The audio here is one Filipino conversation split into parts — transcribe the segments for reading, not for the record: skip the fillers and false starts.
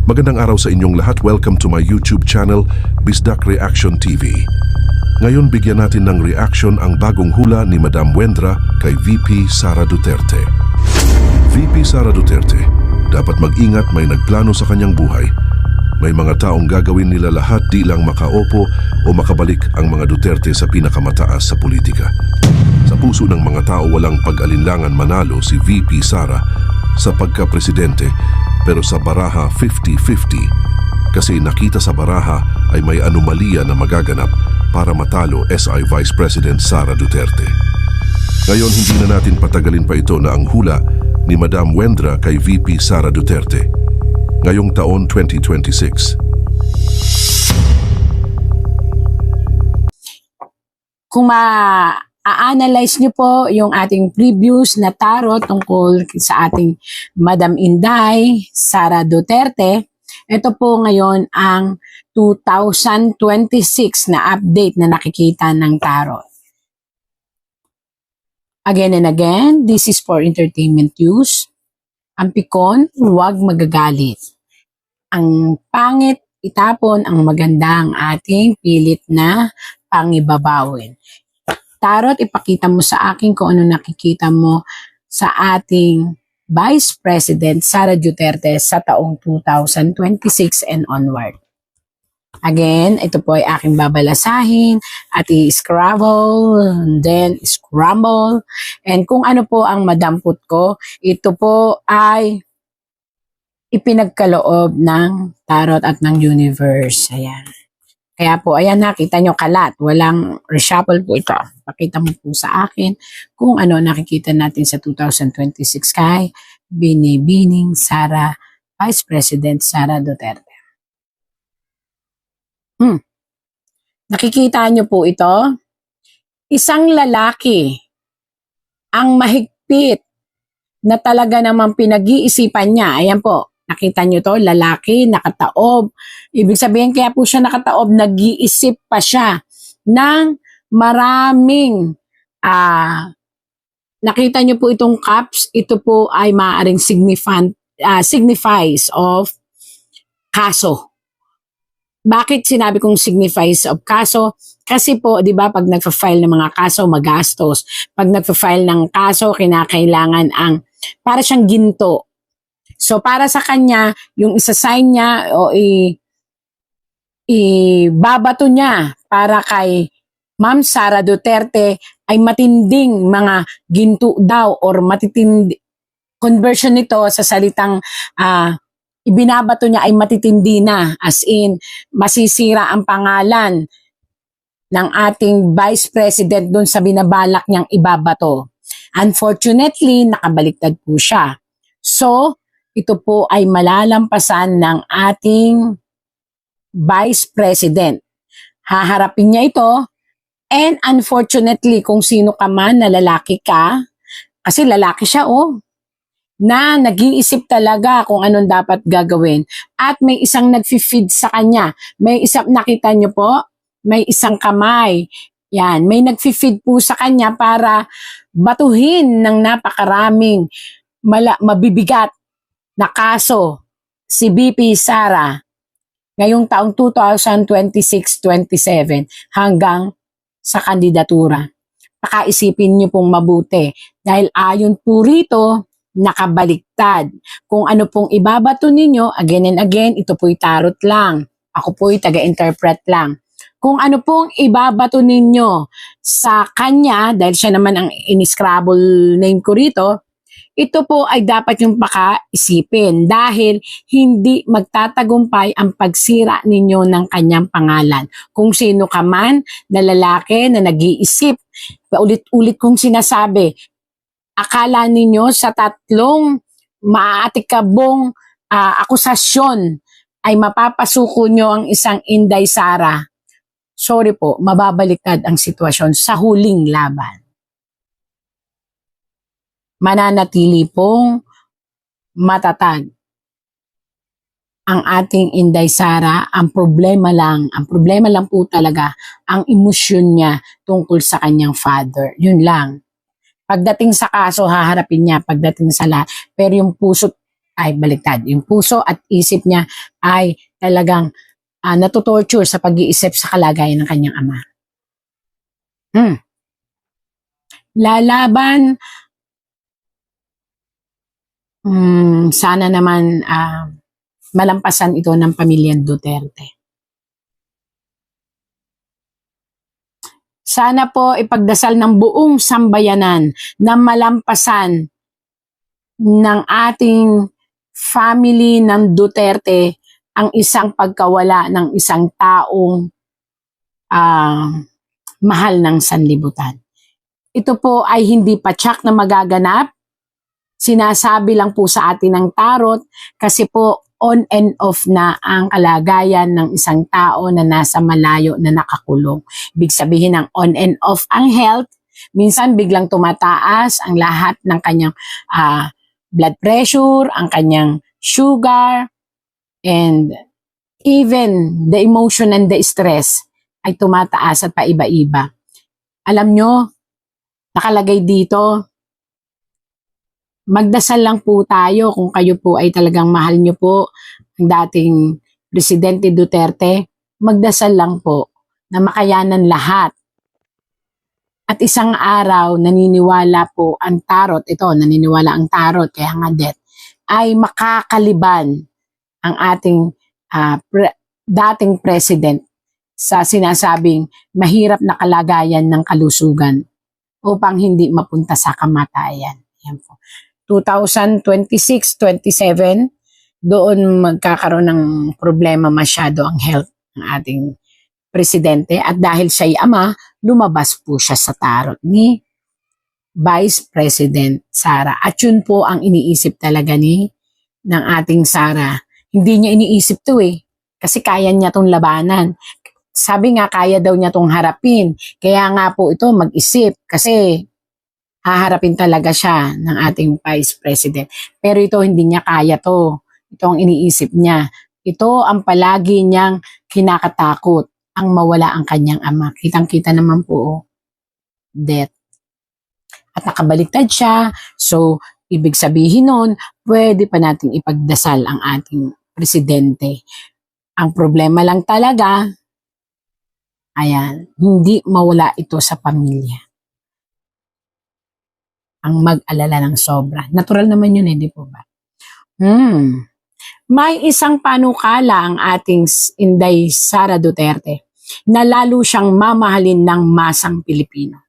Magandang araw sa inyong lahat. Welcome to my YouTube channel, Bisdak Reaction TV. Ngayon bigyan natin ng reaction ang bagong hula ni Madam Wendra kay VP Sara Duterte. VP Sara Duterte, dapat mag-ingat, may nagplano sa kanyang buhay. May mga taong gagawin nila lahat di lang makaupo o makabalik ang mga Duterte sa pinakamataas sa politika. Sa puso ng mga tao walang pag-alinlangan manalo si VP Sara sa pagka-presidente, pero sa baraha 50-50 kasi nakita sa baraha ay may anomalya na magaganap para matalo SI Vice President Sara Duterte. Ngayon hindi na natin patagalin pa ito na ang hula ni Madam Wendra kay VP Sara Duterte ngayong taon 2026. Kung ma-analyze nyo po yung ating previous na tarot tungkol sa ating Madam Inday, Sara Duterte, ito po ngayon ang 2026 na update na nakikita ng tarot. Again and again, this is for entertainment use. Ang pikon, huwag magagalit. Ang pangit, itapon. Ang maganda ang ating pilit na pangibabawin. Tarot, ipakita mo sa akin kung ano nakikita mo sa ating Vice President Sara Duterte sa taong 2026 and onward. Again, ito po ay aking babalasahin at i-scrabble, then scramble. And kung ano po ang madampot ko, ito po ay ipinagkaloob ng tarot at ng universe. Ayan. Kaya po, ayan, nakita nyo kalat. Walang reshuffle po ito. Pakita mo po sa akin kung ano nakikita natin sa 2026 kay Binibining Sara, Vice President Sara Duterte. Nakikita nyo po ito? Isang lalaki ang mahigpit na talaga namang pinag-iisipan niya. Ayan po, nakita nyo to, lalaki, nakataob. Ibig sabihin kaya po siya nakataob, nag-iisip pa siya ng maraming, nakita nyo po itong cups, ito po ay maaaring signifies of kaso. Bakit sinabi kong signifies of kaso? Kasi po, di ba, pag nagpa-file ng mga kaso, magastos. Pag nagpa-file ng kaso, kinakailangan ang, para siyang ginto. So, para sa kanya, yung isa-sign niya o ibabato niya para kay Ma'am Sara Duterte ay matinding mga ginto daw or matitindi. Conversion nito sa salitang ibinabato niya ay matitindi na, as in masisira ang pangalan ng ating Vice President doon sa binabalak niyang ibabato. Unfortunately, nakabaliktad po siya. So, ito po ay malalampasan ng ating Vice President. Haharapin niya ito, and unfortunately, kung sino ka man na lalaki ka, kasi lalaki siya na nag-iisip talaga kung anong dapat gagawin. At may isang nag-feed sa kanya. May isang, nakita nyo po, may isang kamay. Yan, may nag-feed po sa kanya para batuhin ng napakaraming mabibigat na kaso si VP Sara ngayong taong 2026-27 hanggang sa kandidatura. Pakaisipin nyo pong mabuti dahil ayon po rito, nakabaliktad. Kung ano pong ibabato ninyo, again and again, ito po'y tarot lang. Ako po'y taga-interpret lang. Kung ano pong ibabato ninyo sa kanya, dahil siya naman ang in-scrabble name ko rito, ito po ay dapat yung pakaisipin dahil hindi magtatagumpay ang pagsira ninyo ng kanyang pangalan. Kung sino ka man na lalaki na nag-iisip, paulit-ulit kong sinasabi, akala ninyo sa tatlong maaatikabong akusasyon ay mapapasuko nyo ang isang Inday Sara. Sorry po, mababaliktad ang sitwasyon sa huling laban. Mananatili pong matatag ang ating Inday Sara. Ang problema lang po talaga ang emosyon niya tungkol sa kanyang father. Yun lang. Pagdating sa kaso, haharapin niya. Pagdating sa pero yung puso't ay baliktad. Yung puso at isip niya ay talagang natutorture sa pag-iisip sa kalagayan ng kanyang ama. Lalaban, sana naman malampasan ito ng pamilyang Duterte. Sana po ipagdasal ng buong sambayanan na malampasan ng ating family ng Duterte ang isang pagkawala ng isang taong mahal ng sanlibutan. Ito po ay hindi pa tiyak na magaganap. Sinasabi lang po sa atin ng tarot kasi po on and off na ang kalagayan ng isang tao na nasa malayo na nakakulong. Ibig sabihin ng on and off ang health, minsan biglang tumataas ang lahat ng kanyang blood pressure, ang kanyang sugar, and even the emotion and the stress ay tumataas at paiba-iba. Alam nyo, nakalagay dito, magdasal lang po tayo kung kayo po ay talagang mahal nyo po ang dating Presidente Duterte, magdasal lang po na makayanan lahat. At isang araw, naniniwala po ang tarot, naniniwala ang tarot, kaya nga death, ay makakaliban ang ating dating president sa sinasabing mahirap na kalagayan ng kalusugan upang hindi mapunta sa kamatayan. Yan po. 2026-27, doon magkakaroon ng problema masyado ang health ng ating presidente at dahil siya'y ama, lumabas po siya sa tarot ni Vice President Sara. At yun po ang iniisip talaga ng ating Sara. Hindi niya iniisip to kasi kaya niya tong labanan. Sabi nga kaya daw niya tong harapin. Kaya nga po ito mag-isip kasi haharapin talaga siya ng ating Vice President. Pero ito hindi niya kaya to. Ito ang iniisip niya. Ito ang palagi niyang kinakatakot, ang mawala ang kanyang ama. Kitang-kita naman po, death. At nakabaliktad siya. So, ibig sabihin nun, pwede pa nating ipagdasal ang ating presidente. Ang problema lang talaga, hindi mawala ito sa pamilya. Ang mag-alala ng sobra. Natural naman yun di po ba? May isang panukala ang ating Inday Sara Duterte na lalo siyang mamahalin ng masang Pilipino.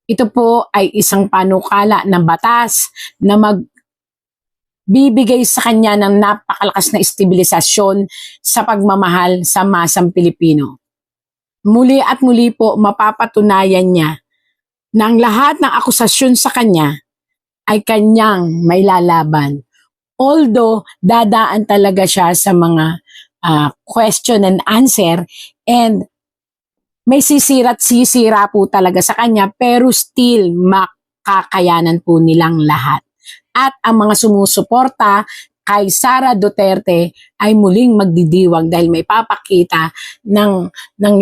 Ito po ay isang panukala ng batas na magbibigay sa kanya ng napakalakas na estabilisasyon sa pagmamahal sa masang Pilipino. Muli at muli po mapapatunayan niya na ang lahat ng akusasyon sa kanya ay kanyang may lalaban. Although, dadaan talaga siya sa mga question and answer and may sisira't sisira po talaga sa kanya pero still makakayanan po nilang lahat. At ang mga sumusuporta kay Sara Duterte ay muling magdidiwang dahil may papakita ng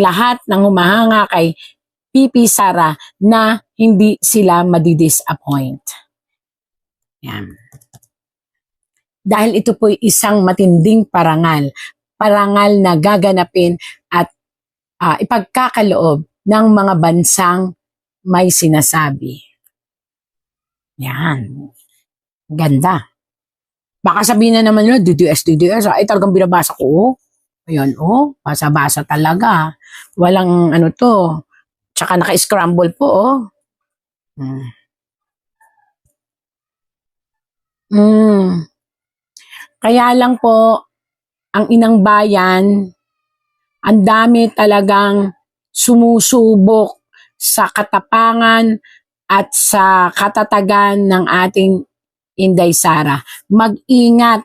lahat ng humahanga kay PP Sara na hindi sila madidisappoint. Yan. Dahil ito po isang matinding parangal na gaganapin at ipagkakaloob ng mga bansang may sinasabi. Yan. Ganda. Baka sabihin na naman nila, DDS, ay talagang binabasa ko. Ayan, basa-basa talaga. Walang to. Tsaka naka-scramble po, Kaya lang po, ang inang bayan, ang dami talagang sumusubok sa katapangan at sa katatagan ng ating Inday Sara. Mag-ingat.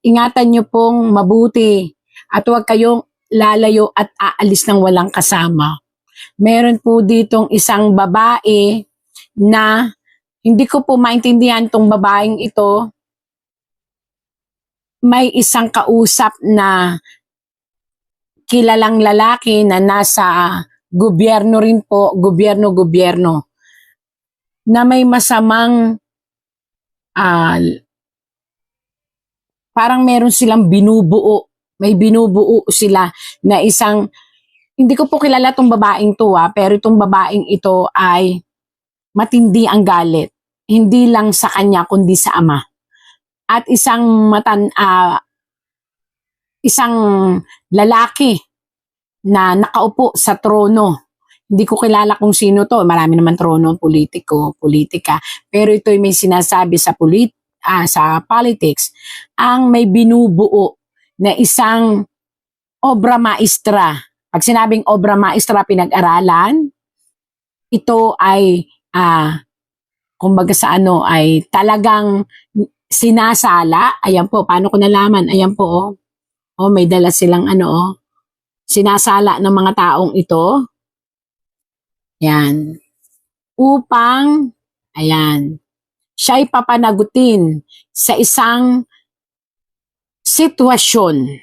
Ingatan nyo pong mabuti at huwag kayong lalayo at aalis ng walang kasama. Meron po ditong isang babae na hindi ko po maintindihan tong babaeng ito. May isang kausap na kilalang lalaki na nasa gobyerno rin po, gobyerno, na may masamang ah, parang meron silang binubuo. May binubuo sila na isang, hindi ko po kilala tong babaeng to pero itong babaeng ito ay matindi ang galit. Hindi lang sa kanya kundi sa ama. At isang lalaki na nakaupo sa trono. Hindi ko kilala kung sino to. Marami naman trono, politiko, politika. Pero ito'y may sinasabi sa politics, ang may binubuo na isang obra maestra. Pag sinabing obra maestra, pinag-aralan, ito ay kumbaga sa ay talagang sinasala. Ayan po, paano ko nalaman? Ayan po, may dala silang sinasala ng mga taong ito. Yan. Upang, siya'y papanagutin sa isang sitwasyon.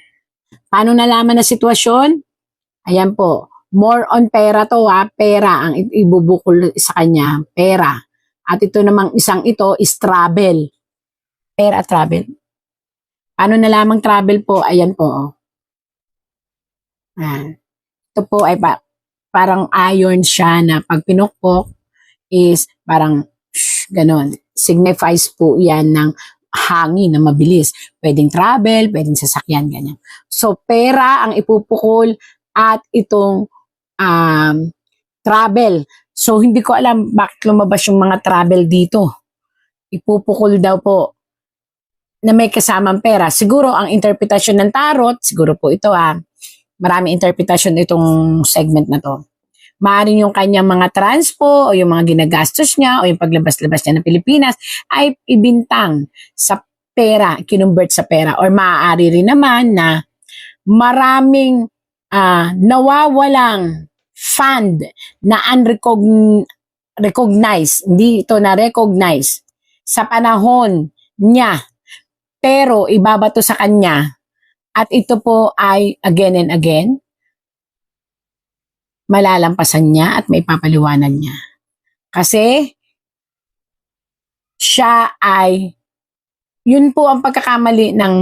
Paano nalaman na sitwasyon? Ayan po. More on pera to Pera ang ibubukol sa kanya. Pera. At ito namang isang ito is travel. Pera at travel. Paano nalamang travel po? Ayan po. Ito po ay parang iron siya na pag pinukpok is parang ganon. Signifies po yan ng hangin na mabilis. Pwedeng travel, pwedeng sasakyan, ganyan. So, pera ang ipupukol at itong travel. So, hindi ko alam bakit lumabas yung mga travel dito. Ipupukol daw po na may kasamang pera. Siguro ang interpretasyon ng tarot, siguro po ito marami interpretasyon itong segment na to. Maaaring yung kanyang mga transpo o yung mga ginagastos niya o yung paglabas-labas niya ng Pilipinas ay ibintang sa pera, kinumbert sa pera. Or maaari rin naman na maraming nawawalang fund na unrecognized, hindi ito na-recognize sa panahon niya, pero ibabato sa kanya. At ito po ay again and again, malalampasan niya at may papaliwanan niya. Kasi, siya ay, yun po ang pagkakamali ng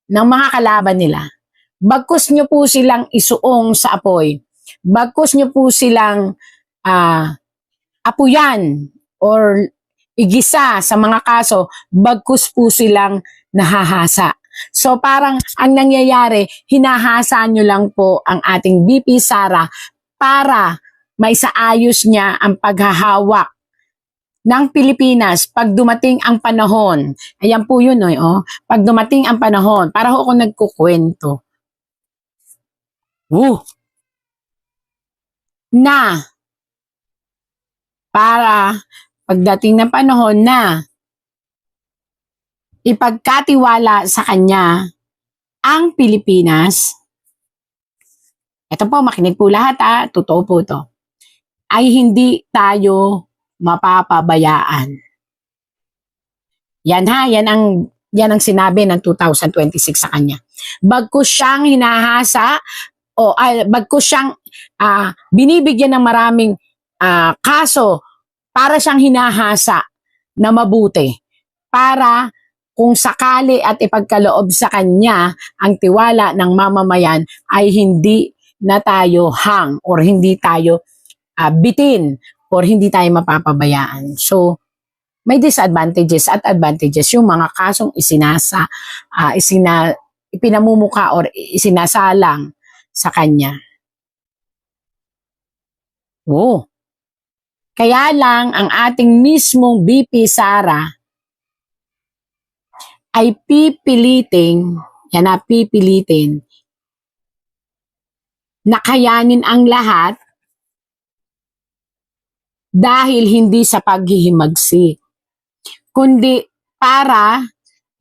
mga kalaban nila. Bagkus nyo po silang isuong sa apoy. Bagkus nyo po silang apuyan or igisa sa mga kaso, bagkus po silang nahahasa. So parang ang nangyayari, hinahasa nyo lang po ang ating VP Sara para maisaayos niya ang paghahawak ng Pilipinas pag dumating ang panahon. Ayan po yun, pag dumating ang panahon, para ako nagkukwento. Na para pagdating ng panahon na ipagkatiwala sa kanya ang Pilipinas, ito po, makinig po lahat totoo po to, ay hindi tayo mapapabayaan. Yan ang sinabi ng 2026 sa kanya. Bagkus siyang hinahasa bagkus siyang binibigyan ng maraming kaso para siyang hinahasa na mabuti. Para kung sakali at ipagkaloob sa kanya ang tiwala ng mamamayan ay hindi na tayo or hindi tayo bitin or hindi tayo mapapabayaan. So, may disadvantages at advantages yung mga kasong ipinamumuka or isinasalang sa kanya. Kaya lang ang ating mismong VP Sara ay pipilitin na kayanin ang lahat dahil hindi sa paghihimagsik, kundi para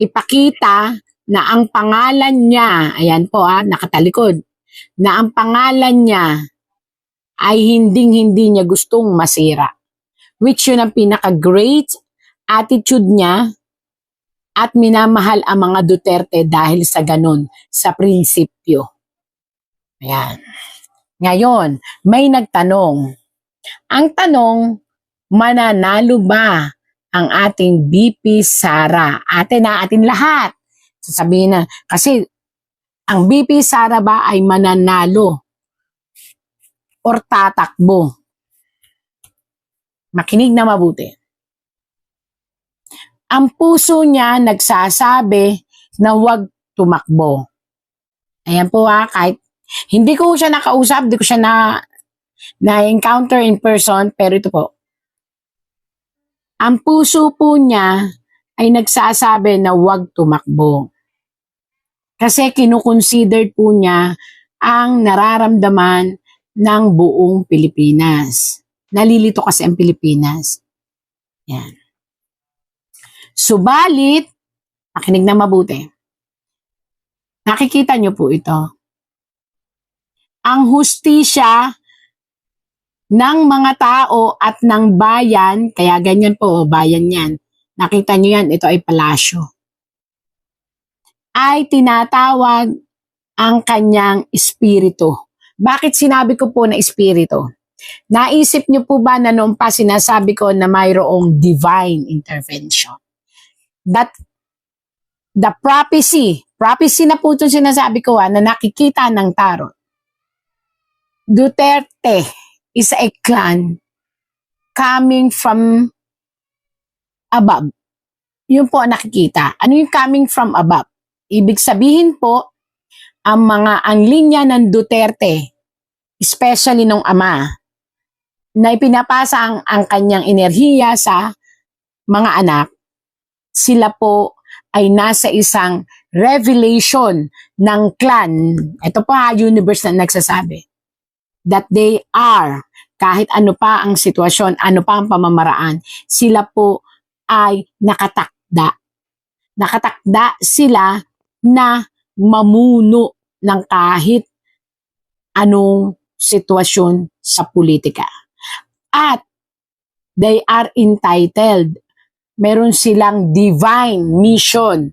ipakita na ang pangalan niya, ayan po nakatalikod, na ang pangalan niya ay hindi niya gustong masira. Which yun ang pinaka-great attitude niya at minamahal ang mga Duterte dahil sa ganun, sa prinsipyo. Ayan. Ngayon, may nagtanong. Ang tanong, mananalo ba ang ating VP Sara. Atin lahat. Sasabihin na, kasi ang VP Sara ba ay mananalo or tatakbo? Makinig na mabuti. Ang puso niya nagsasabi na huwag tumakbo. Ayan po kahit hindi ko siya nakausap, hindi ko siya na-encounter in person, pero ito po. Ang puso po niya ay nagsasabi na huwag tumakbo. Kasi kinukonsider po niya ang nararamdaman ng buong Pilipinas. Nalilito kasi ang Pilipinas. Yan. Subalit, makinig na mabuti. Nakikita niyo po ito. Ang hustisya ng mga tao at ng bayan, kaya ganyan po, bayan yan. Nakita niyo yan, ito ay palasyo. Ay tinatawag ang kanyang espiritu. Bakit sinabi ko po na espiritu? Naisip niyo po ba na noon pa sinasabi ko na mayroong divine intervention? That the prophecy na po itong sinasabi ko na nakikita ng tarot. Duterte is a clan coming from above. Yun po ang nakikita. Ano yung coming from above? Ibig sabihin po, ang linya ng Duterte, especially nung ama, na ipinapasa ang kanyang enerhiya sa mga anak, sila po ay nasa isang revelation ng clan. Ito pa, universe na nagsasabi. That they are, kahit ano pa ang sitwasyon, ano pa ang pamamaraan, sila po ay nakatakda. Nakatakda sila na mamuno ng kahit anong sitwasyon sa politika. At they are entitled. Meron silang divine mission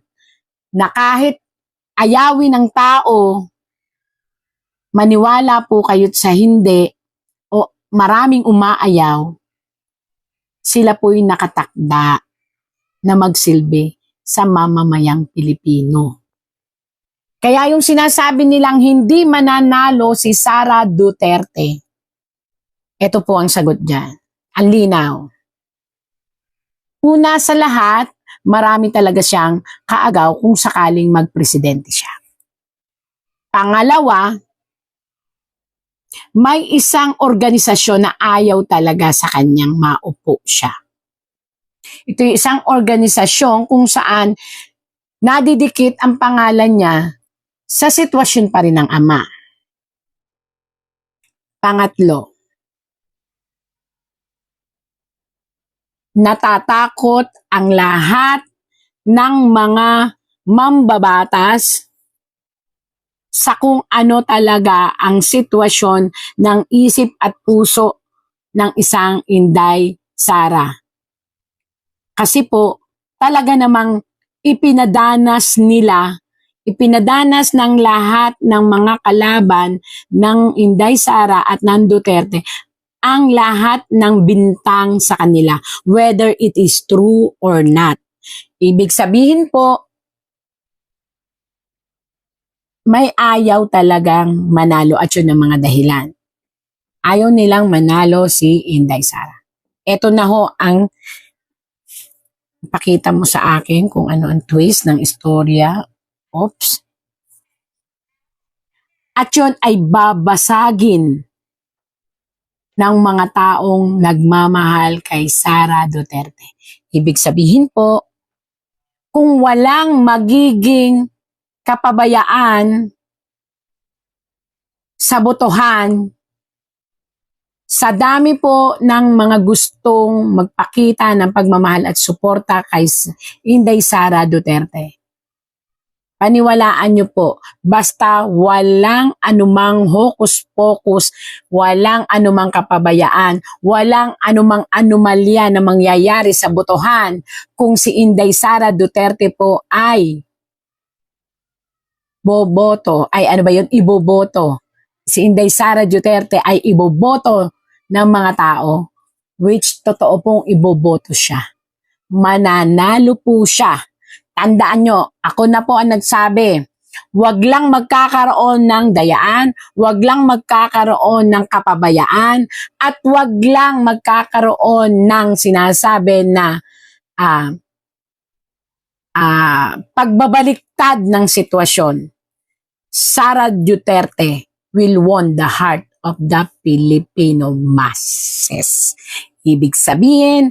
na kahit ayawin ng tao, maniwala po kayo't sa hindi, o maraming umaayaw, sila po'y nakatakda na magsilbi sa mamamayang Pilipino. Kaya yung sinasabi nilang hindi mananalo si Sara Duterte, ito po ang sagot dyan. Ang linaw. Una sa lahat, marami talaga siyang kaagaw kung sakaling magpresidente siya. Pangalawa, may isang organisasyon na ayaw talaga sa kanyang maupo siya. Ito yung isang organisasyon kung saan nadidikit ang pangalan niya sa sitwasyon pa rin ng ama. Pangatlo, natatakot ang lahat ng mga mambabatas sa kung ano talaga ang sitwasyon ng isip at puso ng isang Inday Sara. Kasi po, talaga namang ipinadanas ng lahat ng mga kalaban ng Inday Sara at ng Duterte ang lahat ng bintang sa kanila, whether it is true or not. Ibig sabihin po, may ayaw talagang manalo at yun ang mga dahilan. Ayaw nilang manalo si Inday Sara. Ito na ho ang pakita mo sa akin kung ano ang twist ng istorya. Oops. At yun ay babasagin ng mga taong nagmamahal kay Sara Duterte. Ibig sabihin po, kung walang magiging kapabayaan sa botohan, sa dami po ng mga gustong magpakita ng pagmamahal at suporta kay Inday Sara Duterte, paniwalaan nyo po, basta walang anumang hokus-pokus, walang anumang kapabayaan, walang anumang anomalya na mangyayari sa botohan, kung si Inday Sara Duterte po ay iboboto. Si Inday Sara Duterte ay iboboto ng mga tao, which totoo pong iboboto siya. mananalo po siya. Tandaan nyo, ako na po ang nagsabi, wag lang magkakaroon ng dayaan, wag lang magkakaroon ng kapabayaan, at wag lang magkakaroon ng sinasabi na pagbabaliktad ng sitwasyon. Sara Duterte will won the heart of the Filipino masses. Ibig sabihin,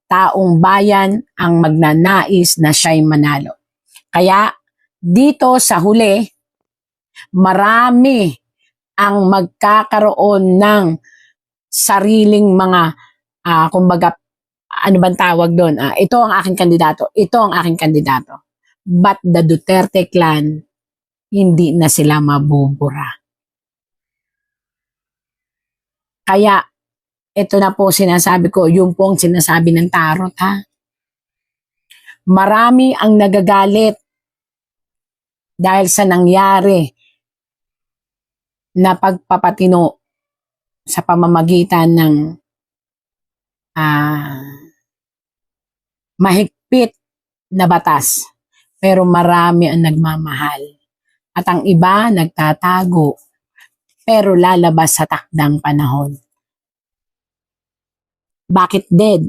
taong bayan ang magnanais na siya'y manalo. Kaya dito sa huli, marami ang magkakaroon ng sariling mga, kumbaga, ano bang tawag doon? Ito ang aking kandidato. Ito ang aking kandidato. But the Duterte clan, hindi na sila mabubura. Kaya, ito na po sinasabi ko, yung pong sinasabi ng tarot, ha? Marami ang nagagalit dahil sa nangyari na pagpapatino sa pamamagitan ng mahigpit na batas. Pero marami ang nagmamahal. At ang iba nagtatago, pero lalabas sa takdang panahon. Bakit dead?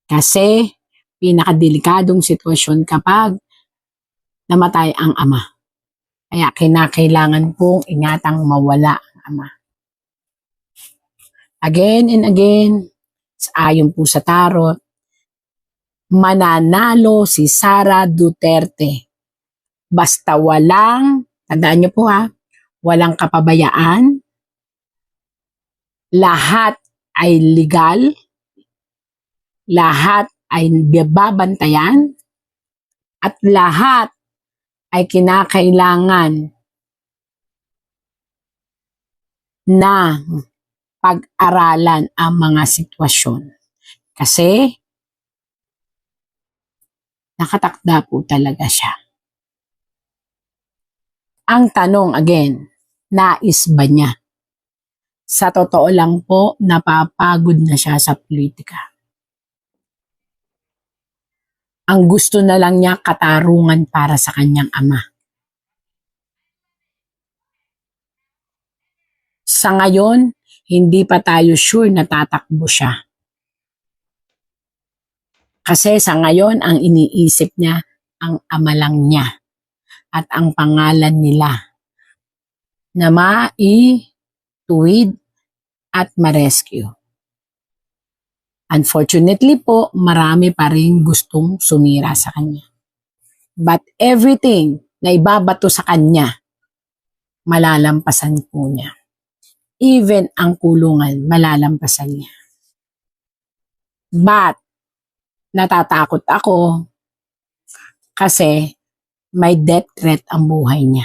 Kasi pinakadelikadong sitwasyon kapag namatay ang ama. Kaya kinakailangan pong ingatang mawala ang ama. Again and again, ayon po sa tarot, mananalo si Sara Duterte. Basta walang, tandaan niyo po ha, walang kapabayaan, lahat ay legal, lahat ay babantayan, at lahat ay kinakailangan na pag-aralan ang mga sitwasyon. Kasi nakatakda po talaga siya. Ang tanong again, nais ba niya? Sa totoo lang po, napapagod na siya sa politika. Ang gusto na lang niya katarungan para sa kanyang ama. Sa ngayon, hindi pa tayo sure na tatakbo siya. Kasi sa ngayon, ang iniisip niya, ang ama lang niya at ang pangalan nila na tuwid at ma-rescue. Unfortunately po, marami pa rin gustong sumira sa kanya. But everything na ibabato sa kanya, malalampasan po niya. Even ang kulungan, malalampasan niya. But, natatakot ako kasi may death threat ang buhay niya.